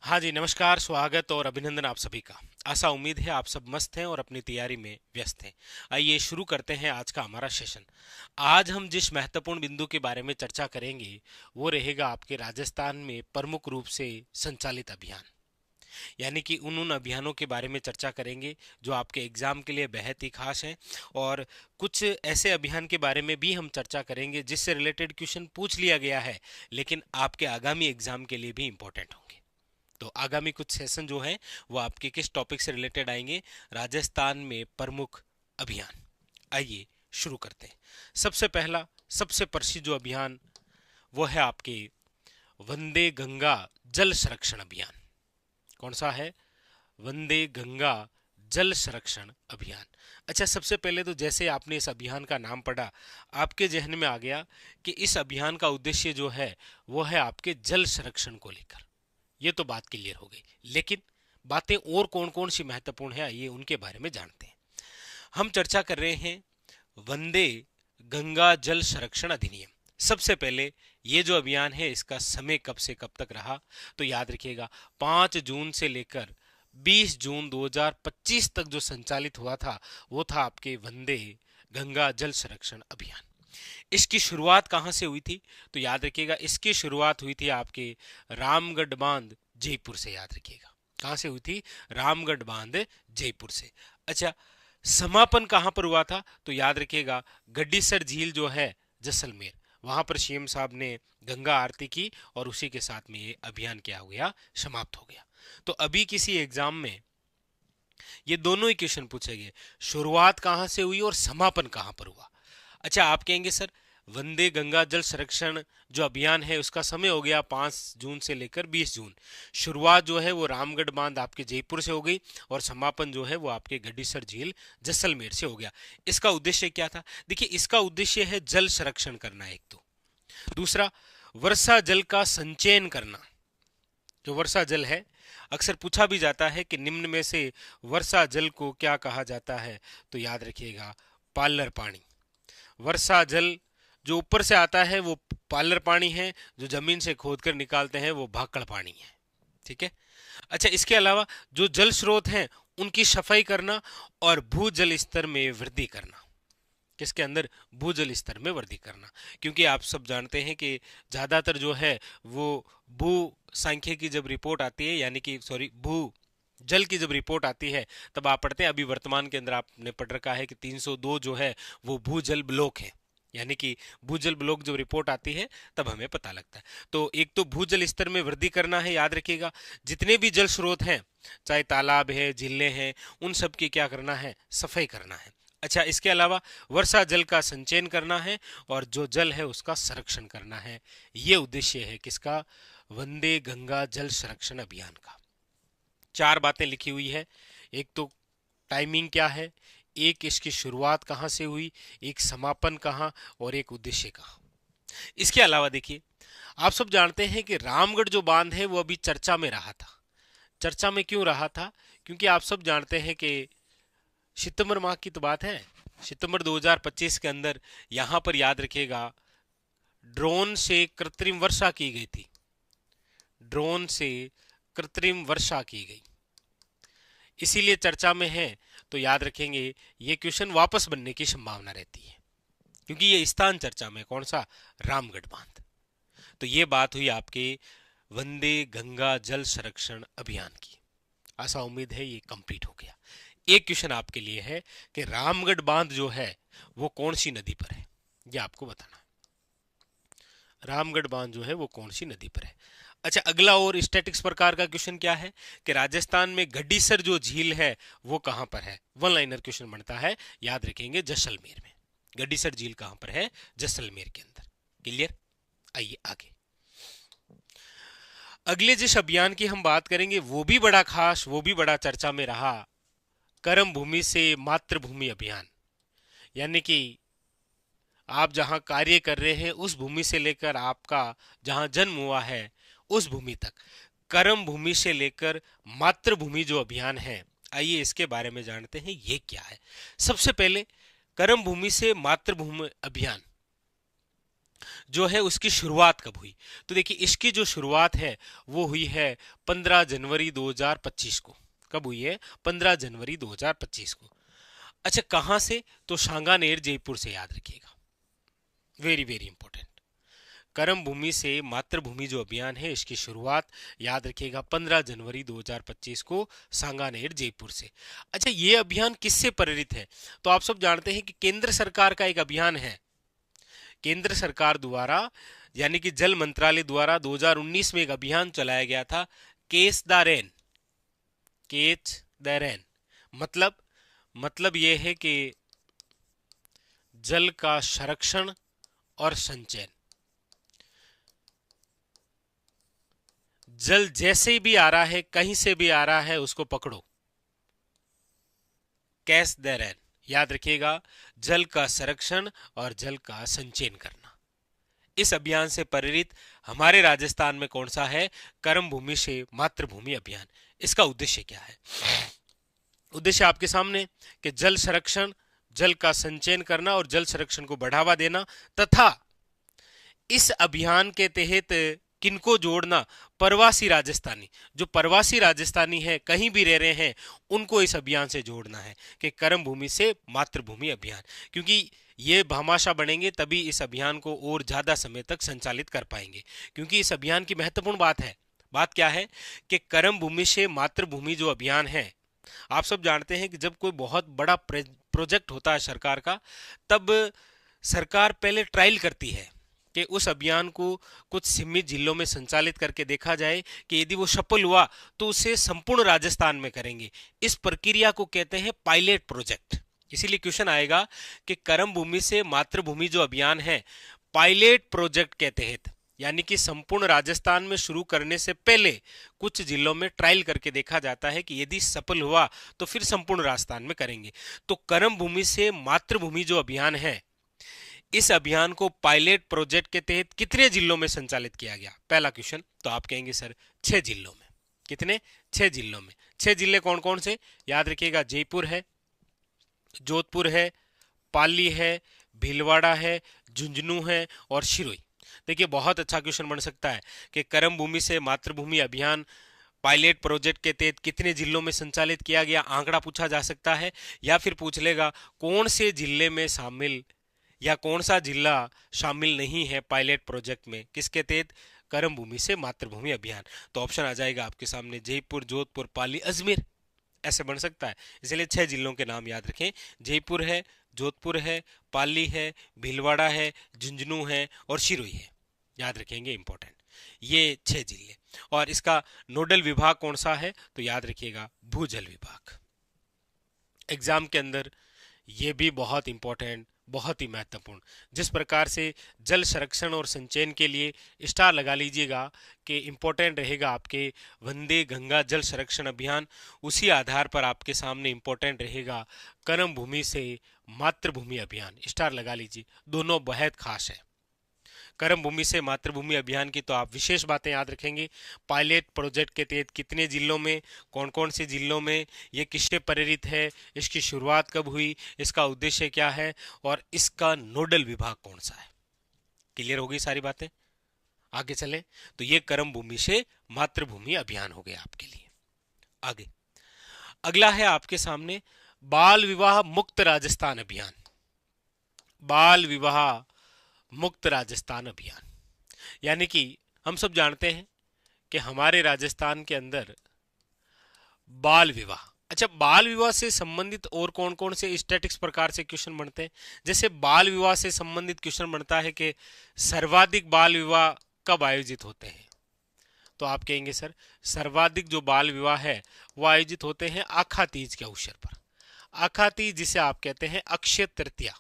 हाँ जी, नमस्कार, स्वागत और अभिनंदन आप सभी का। आशा उम्मीद है आप सब मस्त हैं और अपनी तैयारी में व्यस्त हैं। आइए शुरू करते हैं आज का हमारा सेशन। आज हम जिस महत्वपूर्ण बिंदु के बारे में चर्चा करेंगे वो रहेगा आपके राजस्थान में प्रमुख रूप से संचालित अभियान। यानी कि उन अभियानों के बारे में चर्चा करेंगे जो आपके एग्जाम के लिए बेहद ही खास हैं, और कुछ ऐसे अभियान के बारे में भी हम चर्चा करेंगे जिससे रिलेटेड क्वेश्चन पूछ लिया गया है लेकिन आपके आगामी एग्जाम के लिए भी इंपॉर्टेंट होंगे। तो आगामी कुछ सेशन जो है वो आपके किस टॉपिक से रिलेटेड आएंगे? राजस्थान में प्रमुख अभियान। आइए शुरू करते हैं। सबसे पहला, सबसे प्रसिद्ध जो अभियान वो है आपके वंदे गंगा जल संरक्षण अभियान। कौन सा है? वंदे गंगा जल संरक्षण अभियान। अच्छा, सबसे पहले तो जैसे आपने इस अभियान का नाम पढ़ा, आपके जहन में आ गया कि इस अभियान का उद्देश्य जो है वो है आपके जल संरक्षण को लेकर। ये तो बात क्लियर हो गई, लेकिन बातें और कौन कौन सी महत्वपूर्ण है आइए उनके बारे में जानते हैं। हम चर्चा कर रहे हैं वंदे गंगा जल संरक्षण अधिनियम। सबसे पहले ये जो अभियान है इसका समय कब से कब तक रहा, तो याद रखिएगा 5 जून से लेकर 20 जून 2025 तक जो संचालित हुआ था वो था आपके वंदे गंगा जल संरक्षण अभियान। इसकी शुरुआत कहाँ से हुई थी? तो याद रखिएगा इसकी शुरुआत हुई थी आपके रामगढ़ बांध जयपुर से। याद रखिएगा कहाँ से हुई थी? रामगढ़ बांध जयपुर से। अच्छा, समापन कहाँ पर हुआ था? तो याद रखिएगा गड्डीसर झील जो है जैसलमेर, वहां पर सीएम साहब ने गंगा आरती की और उसी के साथ में ये अभियान क्या हो गया? समाप्त हो गया। तो अभी किसी एग्जाम में ये दोनों ही क्वेश्चन पूछेंगे, शुरुआत कहाँ से हुई और समापन कहाँ पर हुआ। अच्छा, आप कहेंगे सर वंदे गंगा जल संरक्षण जो अभियान है उसका समय हो गया 5 जून से लेकर 20 जून। शुरुआत जो है वो रामगढ़ बांध आपके जयपुर से हो गई और समापन जो है वो आपके गड्डीसर झील जैसलमेर से हो गया। इसका उद्देश्य क्या था? देखिए, इसका उद्देश्य है जल संरक्षण करना एक तो, दूसरा वर्षा जल का संचयन करना। जो वर्षा जल है, अक्सर पूछा भी जाता है कि निम्न में से वर्षा जल को क्या कहा जाता है? तो याद रखिएगा पालर पानी। वर्षा जल जो ऊपर से आता है वो पालर पानी है, जो जमीन से खोद कर निकालते हैं वो भाकड़ पानी है। ठीक है। अच्छा, इसके अलावा जो जल स्रोत हैं उनकी सफाई करना और भूजल स्तर में वृद्धि करना। किसके अंदर? भूजल स्तर में वृद्धि करना। क्योंकि आप सब जानते हैं कि ज्यादातर जो है वो भू सांख्य की जब रिपोर्ट आती है, यानी कि सॉरी भू जल की जब रिपोर्ट आती है तब आप पढ़ते हैं, अभी वर्तमान के अंदर आपने पढ़ रखा है कि 302 जो है वो भूजल ब्लॉक है। यानी कि भूजल ब्लॉक जब रिपोर्ट आती है तब हमें पता लगता है। तो एक तो भूजल स्तर में वृद्धि करना है, याद रखिएगा जितने भी जल स्रोत हैं, चाहे तालाब है, झीलें हैं, उन सब की क्या करना है? सफाई करना है। अच्छा, इसके अलावा वर्षा जल का संचयन करना है और जो जल है उसका संरक्षण करना है। ये उद्देश्य है किसका? वंदे गंगा जल संरक्षण अभियान का। 4 बातें लिखी हुई है। एक तो टाइमिंग क्या है, एक इसकी शुरुआत कहाँ से हुई, एक समापन कहाँ, और एक उद्देश्य कहाँ। इसके अलावा देखिए, आप सब जानते हैं कि रामगढ़ जो बांध है वो अभी चर्चा में रहा था। चर्चा में क्यों रहा था? क्योंकि आप सब जानते हैं कि सितंबर माह की तो बात है, सितंबर 2025 के अंदर यहां पर याद रखिएगा ड्रोन से कृत्रिम वर्षा की गई थी। ड्रोन से कृत्रिम वर्षा की गई, इसीलिए चर्चा में है। तो याद रखेंगे ये क्वेश्चन वापस बनने की संभावना रहती है क्योंकि ये स्थान चर्चा में। कौन सा? रामगढ़ बांध। तो ये बात हुई आपके वंदे गंगा जल संरक्षण अभियान की। आशा उम्मीद है ये कंप्लीट हो गया। एक क्वेश्चन आपके लिए है कि रामगढ़ बांध जो है वो कौन सी नदी पर है, ये आपको बताना है। रामगढ़ बांध जो है वो कौन सी नदी पर है। अच्छा, अगला और स्टैटिक्स प्रकार का क्वेश्चन क्या है कि राजस्थान में गड्डीसर जो झील है वो कहां पर है? वन लाइनर क्वेश्चन बनता है, याद रखेंगे जैसलमेर में। गड्डीसर झील कहां पर है? जैसलमेर के अंदर। क्लियर? आइए आगे। अगले जिस अभियान की हम बात करेंगे वो भी बड़ा खास, वो भी बड़ा चर्चा में रहा, कर्म भूमि से मातृभूमि अभियान। यानी कि आप जहां कार्य कर रहे हैं उस भूमि से लेकर आपका जहां जन्म हुआ है उस भूमि तक, कर्म भूमि से लेकर मातृभूमि जो अभियान है, आइए इसके बारे में जानते हैं ये क्या है। सबसे पहले कर्म भूमि से मातृभूमि अभियान जो है उसकी शुरुआत कब हुई? तो देखिए इसकी जो शुरुआत है वो हुई है 15 जनवरी 2025 को। कब हुई है? 15 जनवरी 2025 को। अच्छा, कहां से? तो सांगानेर जयपुर से, याद रखिएगा, वेरी वेरी इंपॉर्टेंट। कर्म भूमि से मातृभूमि जो अभियान है इसकी शुरुआत, याद रखिएगा, 15 जनवरी 2025 को सांगानेर जयपुर से। अच्छा, ये अभियान किससे प्रेरित है? तो आप सब जानते हैं कि केंद्र सरकार का एक अभियान है, केंद्र सरकार द्वारा यानी कि जल मंत्रालय द्वारा 2019 में एक अभियान चलाया गया था, केच द रेन। केच द रेन मतलब यह है कि जल का संरक्षण और संचयन। जल जैसे भी आ रहा है, कहीं से भी आ रहा है, उसको पकड़ो, कैच द रेन, याद रखिएगा, जल का संरक्षण और जल का संचयन करना। इस अभियान से प्रेरित हमारे राजस्थान में कौन सा है? कर्म भूमि से मातृभूमि अभियान। इसका उद्देश्य क्या है? उद्देश्य आपके सामने कि जल संरक्षण, जल का संचयन करना और जल संरक्षण को बढ़ावा देना, तथा इस अभियान के तहत किनको जोड़ना? प्रवासी राजस्थानी, जो प्रवासी राजस्थानी है, कहीं भी रह रहे हैं, उनको इस अभियान से जोड़ना है कि कर्म भूमि से मातृभूमि अभियान। क्योंकि ये भामाशाह बनेंगे तभी इस अभियान को और ज्यादा समय तक संचालित कर पाएंगे। क्योंकि इस अभियान की महत्वपूर्ण बात क्या है कि कर्म भूमि से मातृभूमि जो अभियान है, आप सब जानते हैं कि जब कोई बहुत बड़ा प्रोजेक्ट होता है सरकार का, तब सरकार पहले ट्रायल करती है कि उस अभियान को कुछ सीमित जिलों में संचालित करके देखा जाए कि यदि वो सफल हुआ तो उसे संपूर्ण राजस्थान में करेंगे। इस प्रक्रिया को कहते हैं पायलट प्रोजेक्ट। इसीलिए क्वेश्चन आएगा कि कर्म भूमि से मातृभूमि जो अभियान है, पायलट प्रोजेक्ट के तहत, यानी कि संपूर्ण राजस्थान में शुरू करने से पहले कुछ जिलों में ट्रायल करके देखा जाता है कि यदि सफल हुआ तो फिर संपूर्ण राजस्थान में करेंगे। तो कर्म भूमि से मातृभूमि जो अभियान है, इस अभियान को पायलट प्रोजेक्ट के तहत कितने जिलों में संचालित किया गया? पहला क्वेश्चन। तो आप कहेंगे सर 6 जिलों में। कितने? 6 जिलों में। 6 जिले कौन कौन से? याद रखिएगा, जयपुर है, जोधपुर है, पाली है, भीलवाड़ा है, झुंझुनू है और सिरोही। देखिए बहुत अच्छा क्वेश्चन बन सकता है कि कर्म भूमि से मातृभूमि अभियान पायलट प्रोजेक्ट के तहत कितने जिलों में संचालित किया गया, आंकड़ा पूछा जा सकता है। या फिर पूछ लेगा कौन से जिले में शामिल या कौन सा जिला शामिल नहीं है पायलट प्रोजेक्ट में, किसके तहत? कर्म भूमि से मातृभूमि अभियान। तो ऑप्शन आ जाएगा आपके सामने जयपुर, जोधपुर, पाली, अजमेर, ऐसे बन सकता है। इसलिए 6 जिलों के नाम याद रखें, जयपुर है, जोधपुर है, पाली है, भीलवाड़ा है, झुंझुनू है और सिरोही है। याद रखेंगे, इंपॉर्टेंट, ये 6 जिले। और इसका नोडल विभाग कौन सा है? तो याद रखिएगा, भूजल विभाग। एग्जाम के अंदर ये भी बहुत इंपॉर्टेंट, बहुत ही महत्वपूर्ण। जिस प्रकार से जल संरक्षण और संचयन के लिए स्टार लगा लीजिएगा कि इंपॉर्टेंट रहेगा आपके वंदे गंगा जल संरक्षण अभियान, उसी आधार पर आपके सामने इंपॉर्टेंट रहेगा कर्म भूमि से मातृभूमि अभियान। स्टार लगा लीजिए, दोनों बेहद खास है। कर्म भूमि से मातृभूमि अभियान की तो आप विशेष बातें याद रखेंगे, पायलट प्रोजेक्ट के तहत कितने जिलों में, कौन कौन से जिलों में, ये किससे प्रेरित है, इसकी शुरुआत कब हुई, इसका उद्देश्य क्या है और इसका नोडल विभाग कौन सा है। क्लियर हो गई सारी बातें? आगे चले तो ये कर्म भूमि से मातृभूमि अभियान हो गया आपके लिए। आगे अगला है आपके सामने बाल विवाह मुक्त राजस्थान अभियान। बाल विवाह मुक्त राजस्थान अभियान, यानी कि हम सब जानते हैं कि हमारे राजस्थान के अंदर बाल विवाह, अच्छा बाल विवाह से संबंधित और कौन कौन से स्टैटिक्स प्रकार से क्वेश्चन बनते हैं? जैसे बाल विवाह से संबंधित क्वेश्चन बनता है कि सर्वाधिक बाल विवाह कब आयोजित होते हैं? तो आप कहेंगे सर सर्वाधिक जो बाल विवाह है वो आयोजित होते हैं आखा तीज के अवसर पर। आखा तीज जिसे आप कहते हैं अक्षय तृतीया,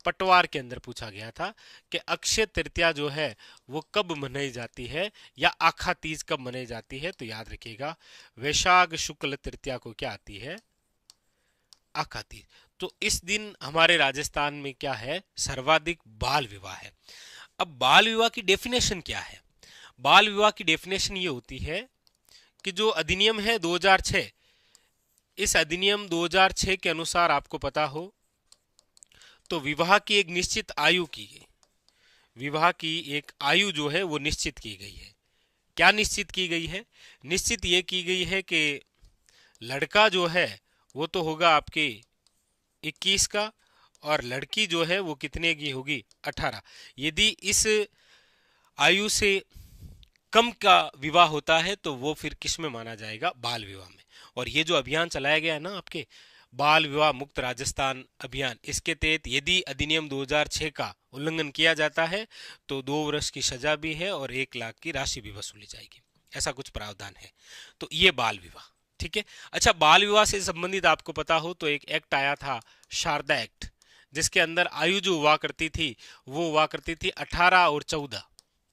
पटवार के अंदर पूछा गया था कि अक्षय तृतीया जो है वो कब मनाई जाती है या आखा तीज कब मनाई जाती है? तो याद रखिएगा वैशाख शुक्ल तृतीया को क्या आती है? आखा तीज। तो इस दिन हमारे राजस्थान में क्या है? सर्वाधिक बाल विवाह है। अब बाल विवाह की डेफिनेशन क्या है? बाल विवाह की डेफिनेशन ये होती है कि जो अधिनियम है 2006, इस अधिनियम 2006 के अनुसार आपको पता हो तो विवाह की एक निश्चित आयु की, विवाह की एक आयु जो है वो निश्चित की गई है। क्या निश्चित की गई है? निश्चित ये की गई है कि लड़का जो है वो तो होगा आपके 21 का, और लड़की जो है वो कितने की होगी? 18। यदि इस आयु से कम का विवाह होता है तो वो फिर किस में माना जाएगा? बाल विवाह में। और ये जो अभियान चलाया गया है ना आपके बाल विवाह मुक्त राजस्थान अभियान, इसके तहत यदि अधिनियम 2006 का उल्लंघन किया जाता है तो 2 वर्ष की सजा भी है और 1 लाख की राशि भी वसूली जाएगी। ऐसा कुछ प्रावधान है। तो ये बाल विवाह, ठीक है। अच्छा, बाल विवाह से संबंधित आपको पता हो तो एक एक्ट आया था, शारदा एक्ट, जिसके अंदर आयु जो हुआ करती थी वो हुआ करती थी 18 और 14।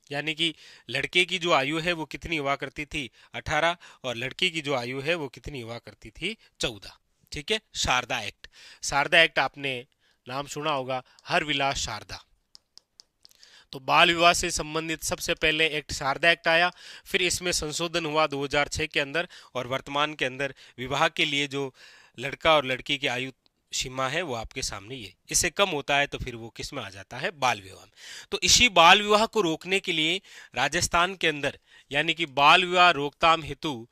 यानी कि लड़के की जो आयु है वो कितनी हुआ करती थी? 18, और लड़की की जो आयु है वो कितनी हुआ करती थी? 14। ठीक है, शारदा एक्ट। शारदा एक्ट आपने नाम सुना होगा, हर विलास शारदा। तो बाल विवाह से संबंधित सबसे पहले एक्ट शारदा एक्ट आया, फिर इसमें संशोधन हुआ 2006 के अंदर, और वर्तमान के अंदर विवाह के लिए जो लड़का और लड़की की आयु सीमा है वो आपके सामने ही है। इससे कम होता है तो फिर वो किस में आ जाता है? बाल विवाह में। तो इसी बाल विवाह को रोकने के लिए राजस्थान के अंदर, यानी कि बाल विवाह रोकथाम हेतु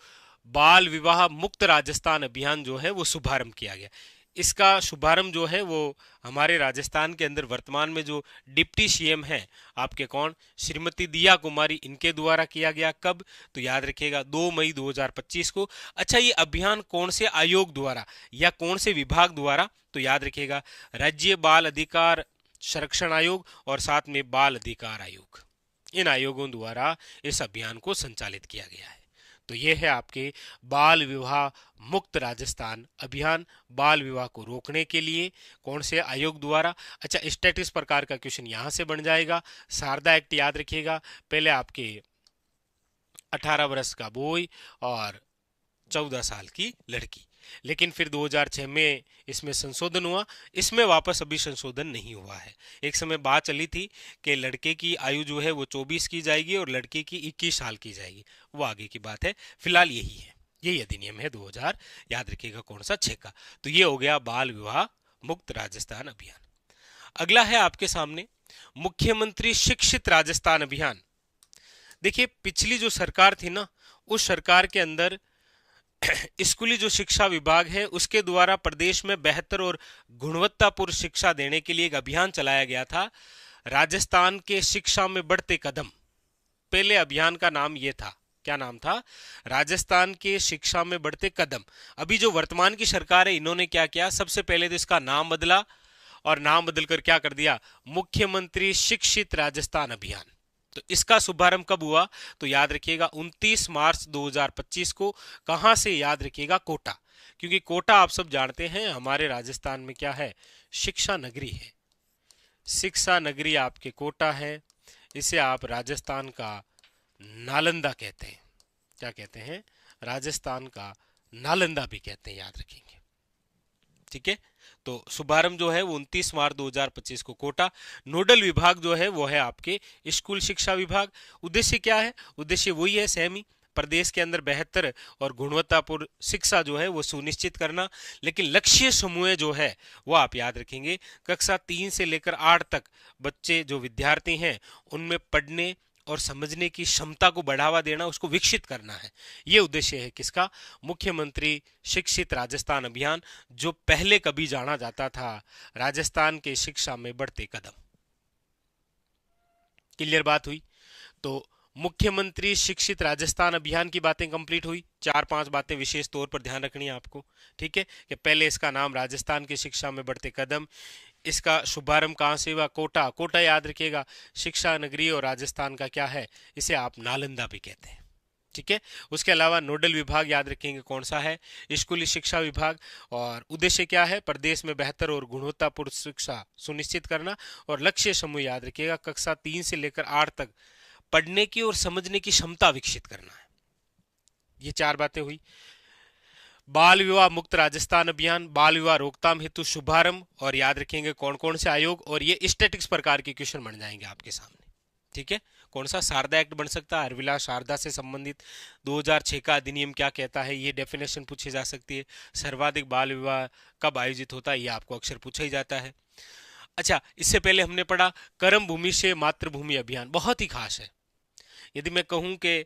बाल विवाह मुक्त राजस्थान अभियान जो है वो शुभारंभ किया गया। इसका शुभारंभ जो है वो हमारे राजस्थान के अंदर वर्तमान में जो डिप्टी सीएम हैं आपके, कौन? श्रीमती दिया कुमारी, इनके द्वारा किया गया। कब? तो याद रखिएगा 2 मई 2025 को। अच्छा, ये अभियान कौन से आयोग द्वारा या कौन से विभाग द्वारा? तो याद रखिएगा राज्य बाल अधिकार संरक्षण आयोग और साथ में बाल अधिकार आयोग, इन आयोगों द्वारा इस अभियान को संचालित किया गया है। तो ये है आपके बाल विवाह मुक्त राजस्थान अभियान, बाल विवाह को रोकने के लिए कौन से आयोग द्वारा। अच्छा, स्टैटिस प्रकार का क्वेश्चन यहां से बन जाएगा। शारदा एक्ट याद रखिएगा, पहले आपके 18 वर्ष का बॉय और 14 साल की लड़की, लेकिन फिर 2006 में इसमें संशोधन हुआ। इसमें वापस अभी संशोधन नहीं हुआ है। एक समय बात चली थी कि लड़के की आयु जो है वो 24 की जाएगी और लड़की की 21 साल की जाएगी, वो आगे की बात है। फिलहाल यही है, यही अधिनियम है 2000, याद रखिएगा कौन सा? 6 का। तो ये हो गया बाल विवाह मुक्त राजस्थान अभियान। अगला है आपके सामने मुख्यमंत्री शिक्षित राजस्थान अभियान। देखिए, पिछली जो सरकार थी ना, उस सरकार के अंदर स्कूली जो शिक्षा विभाग है उसके द्वारा प्रदेश में बेहतर और गुणवत्तापूर्ण शिक्षा देने के लिए एक अभियान चलाया गया था, राजस्थान के शिक्षा में बढ़ते कदम। पहले अभियान का नाम ये था, क्या नाम था? राजस्थान के शिक्षा में बढ़ते कदम। अभी जो वर्तमान की सरकार है, इन्होंने क्या किया? सबसे पहले तो इसका नाम बदला, और नाम बदलकर क्या कर दिया? मुख्यमंत्री शिक्षित राजस्थान अभियान। तो इसका शुभारंभ कब हुआ? तो याद रखिएगा 29 मार्च 2025 को। कहां से? याद रखिएगा कोटा, क्योंकि कोटा आप सब जानते हैं हमारे राजस्थान में क्या है? शिक्षा नगरी है। शिक्षा नगरी आपके कोटा है। इसे आप राजस्थान का नालंदा कहते हैं। क्या कहते हैं? राजस्थान का नालंदा भी कहते हैं, याद रखेंगे। ठीक है, तो शुभारंभ जो है वो 29 मार्च 2025 को कोटा। नोडल विभाग जो है वो है आपके स्कूल शिक्षा विभाग। उद्देश्य क्या है? उद्देश्य वही है, सेम ही, प्रदेश के अंदर बेहतर और गुणवत्तापूर्ण शिक्षा जो है वो सुनिश्चित करना। लेकिन लक्ष्य समूह जो है वो आप याद रखेंगे, कक्षा 3 से लेकर 8 तक बच्चे जो विद्यार्थी हैं उनमें पढ़ने और समझने की क्षमता को बढ़ावा देना, उसको विकसित करना है। ये उद्देश्य है किसका? मुख्यमंत्री शिक्षित राजस्थान अभियान, जो पहले कभी जाना जाता था राजस्थान के शिक्षा में बढ़ते कदम। क्लियर बात हुई? तो मुख्यमंत्री शिक्षित राजस्थान अभियान की बातें कंप्लीट हुई। 4-5 बातें विशेष तौर पर ध्यान रखनी है आपको, ठीक है? कि पहले इसका नाम राजस्थान की शिक्षा में बढ़ते कदम, इसका शुभारंभ कहां से हुआ? कोटा। कोटा याद रखिएगा शिक्षा नगरी, और राजस्थान का क्या है? इसे आप नालंदा भी कहते हैं, ठीक है? उसके अलावा नोडल विभाग याद रखेंगे कौन सा है? स्कूली शिक्षा विभाग। और उद्देश्य क्या है? प्रदेश में बेहतर और गुणवत्तापूर्ण शिक्षा सुनिश्चित करना। और लक्ष्य समूह याद रखिएगा, कक्षा 3 से लेकर 8 तक पढ़ने की और समझने की क्षमता विकसित करना है। ये 4 बातें हुई। बाल विवाह मुक्त राजस्थान अभियान, बाल विवाह रोकथाम हेतु शुभारंभ, और याद रखेंगे कौन कौन से आयोग। और ये स्टैटिक्स प्रकार के क्वेश्चन बन जाएंगे आपके सामने, ठीक है? कौन सा? शारदा एक्ट बन सकता है, हरविलास शारदा से संबंधित 2006 का अधिनियम क्या कहता है, ये डेफिनेशन पूछी जा सकती है। सर्वाधिक बाल विवाह कब आयोजित होता है, ये आपको अक्सर पूछा ही जाता है। अच्छा, इससे पहले हमने पढ़ा कर्म भूमि से मातृभूमि अभियान, बहुत ही खास है। यदि मैं कहूं कि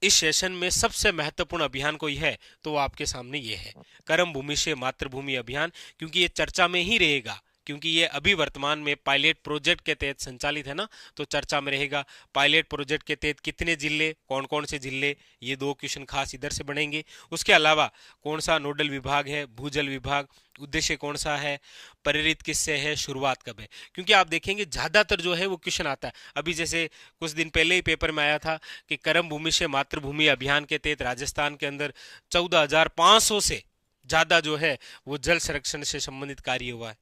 इस सेशन में सबसे महत्वपूर्ण अभियान कोई है तो वो आपके सामने ये है, कर्म भूमि से मातृभूमि अभियान, क्योंकि ये चर्चा में ही रहेगा, क्योंकि ये अभी वर्तमान में पायलट प्रोजेक्ट के तहत संचालित है ना, तो चर्चा में रहेगा। पायलट प्रोजेक्ट के तहत कितने जिले, कौन कौन से जिले, ये दो क्वेश्चन खास इधर से बनेंगे। उसके अलावा कौन सा नोडल विभाग है, भूजल विभाग, उद्देश्य कौन सा है, प्रेरित किससे है, शुरुआत कब है, क्योंकि आप देखेंगे ज्यादातर जो है वो क्वेश्चन आता है। अभी जैसे कुछ दिन पहले ही पेपर में आया था कि कर्म भूमि से मातृभूमि अभियान के तहत राजस्थान के अंदर 14,500 से ज्यादा जो है वो जल संरक्षण से संबंधित कार्य हुआ है।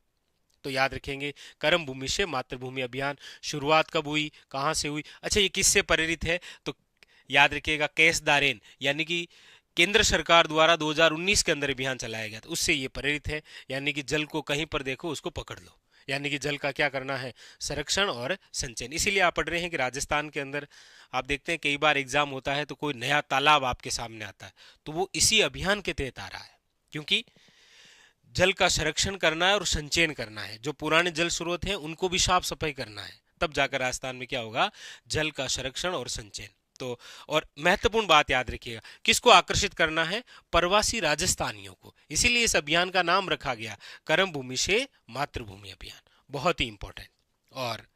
तो याद रखेंगे, कर्म भूमि से मातृभूमि अभियान, शुरुआत कब हुई, कहां से हुई। अच्छा, ये किससे प्रेरित है, तो याद रखिएगा केस दारेन, यानी कि केंद्र सरकार द्वारा 2019 के अंदर अभियान चलाया गया था, उससे ये प्रेरित है। यानी कि जल को कहीं पर देखो उसको पकड़ लो, यानी कि जल का क्या करना है, संरक्षण और संचयन। इसीलिए आप पढ़ रहे हैं कि राजस्थान के अंदर आप देखते हैं कई बार एग्जाम होता है तो कोई नया तालाब आपके सामने आता है, तो वो इसी अभियान के तहत आ रहा है, क्योंकि जल का संरक्षण करना है और संचयन करना है। जो पुराने जल स्रोत हैं उनको भी साफ सफाई करना है, तब जाकर राजस्थान में क्या होगा, जल का संरक्षण और संचयन। तो और महत्वपूर्ण बात याद रखिएगा, किसको आकर्षित करना है, प्रवासी राजस्थानियों को, इसीलिए इस अभियान का नाम रखा गया कर्म भूमि से मातृभूमि अभियान, बहुत ही इंपॉर्टेंट। और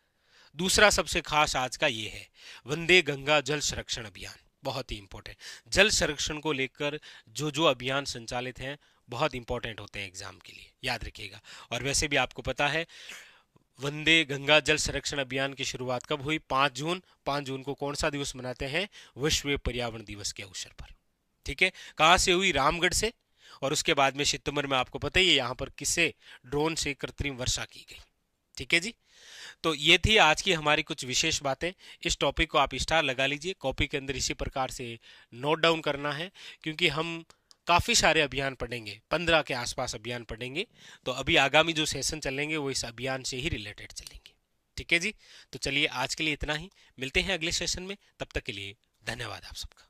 दूसरा सबसे खास आज का ये है वंदे गंगा जल संरक्षण अभियान, बहुत ही इंपॉर्टेंट। जल संरक्षण को लेकर जो जो अभियान संचालित हैं बहुत इंपॉर्टेंट होते हैं एग्जाम के लिए, याद रखिएगा। और वैसे भी आपको पता है वंदे गंगा जल संरक्षण अभियान की शुरुआत कब हुई, 5 जून। 5 जून को कौन सा दिवस मनाते हैं, विश्व पर्यावरण दिवस के अवसर पर। ठीक है, कहां से हुई, रामगढ़ से। और उसके बाद में सितंबर में आपको पता ही है यहाँ पर किससे, ड्रोन से कृत्रिम वर्षा की गई। ठीक है जी, तो ये थी आज की हमारी कुछ विशेष बातें। इस टॉपिक को आप स्टार लगा लीजिए, कॉपी के अंदर इसी प्रकार से नोट डाउन करना है, क्योंकि हम काफ़ी सारे अभियान पढ़ेंगे, 15 के आसपास अभियान पढ़ेंगे। तो अभी आगामी जो सेशन चलेंगे वो इस अभियान से ही रिलेटेड चलेंगे। ठीक है जी, तो चलिए आज के लिए इतना ही, मिलते हैं अगले सेशन में, तब तक के लिए धन्यवाद आप सबका।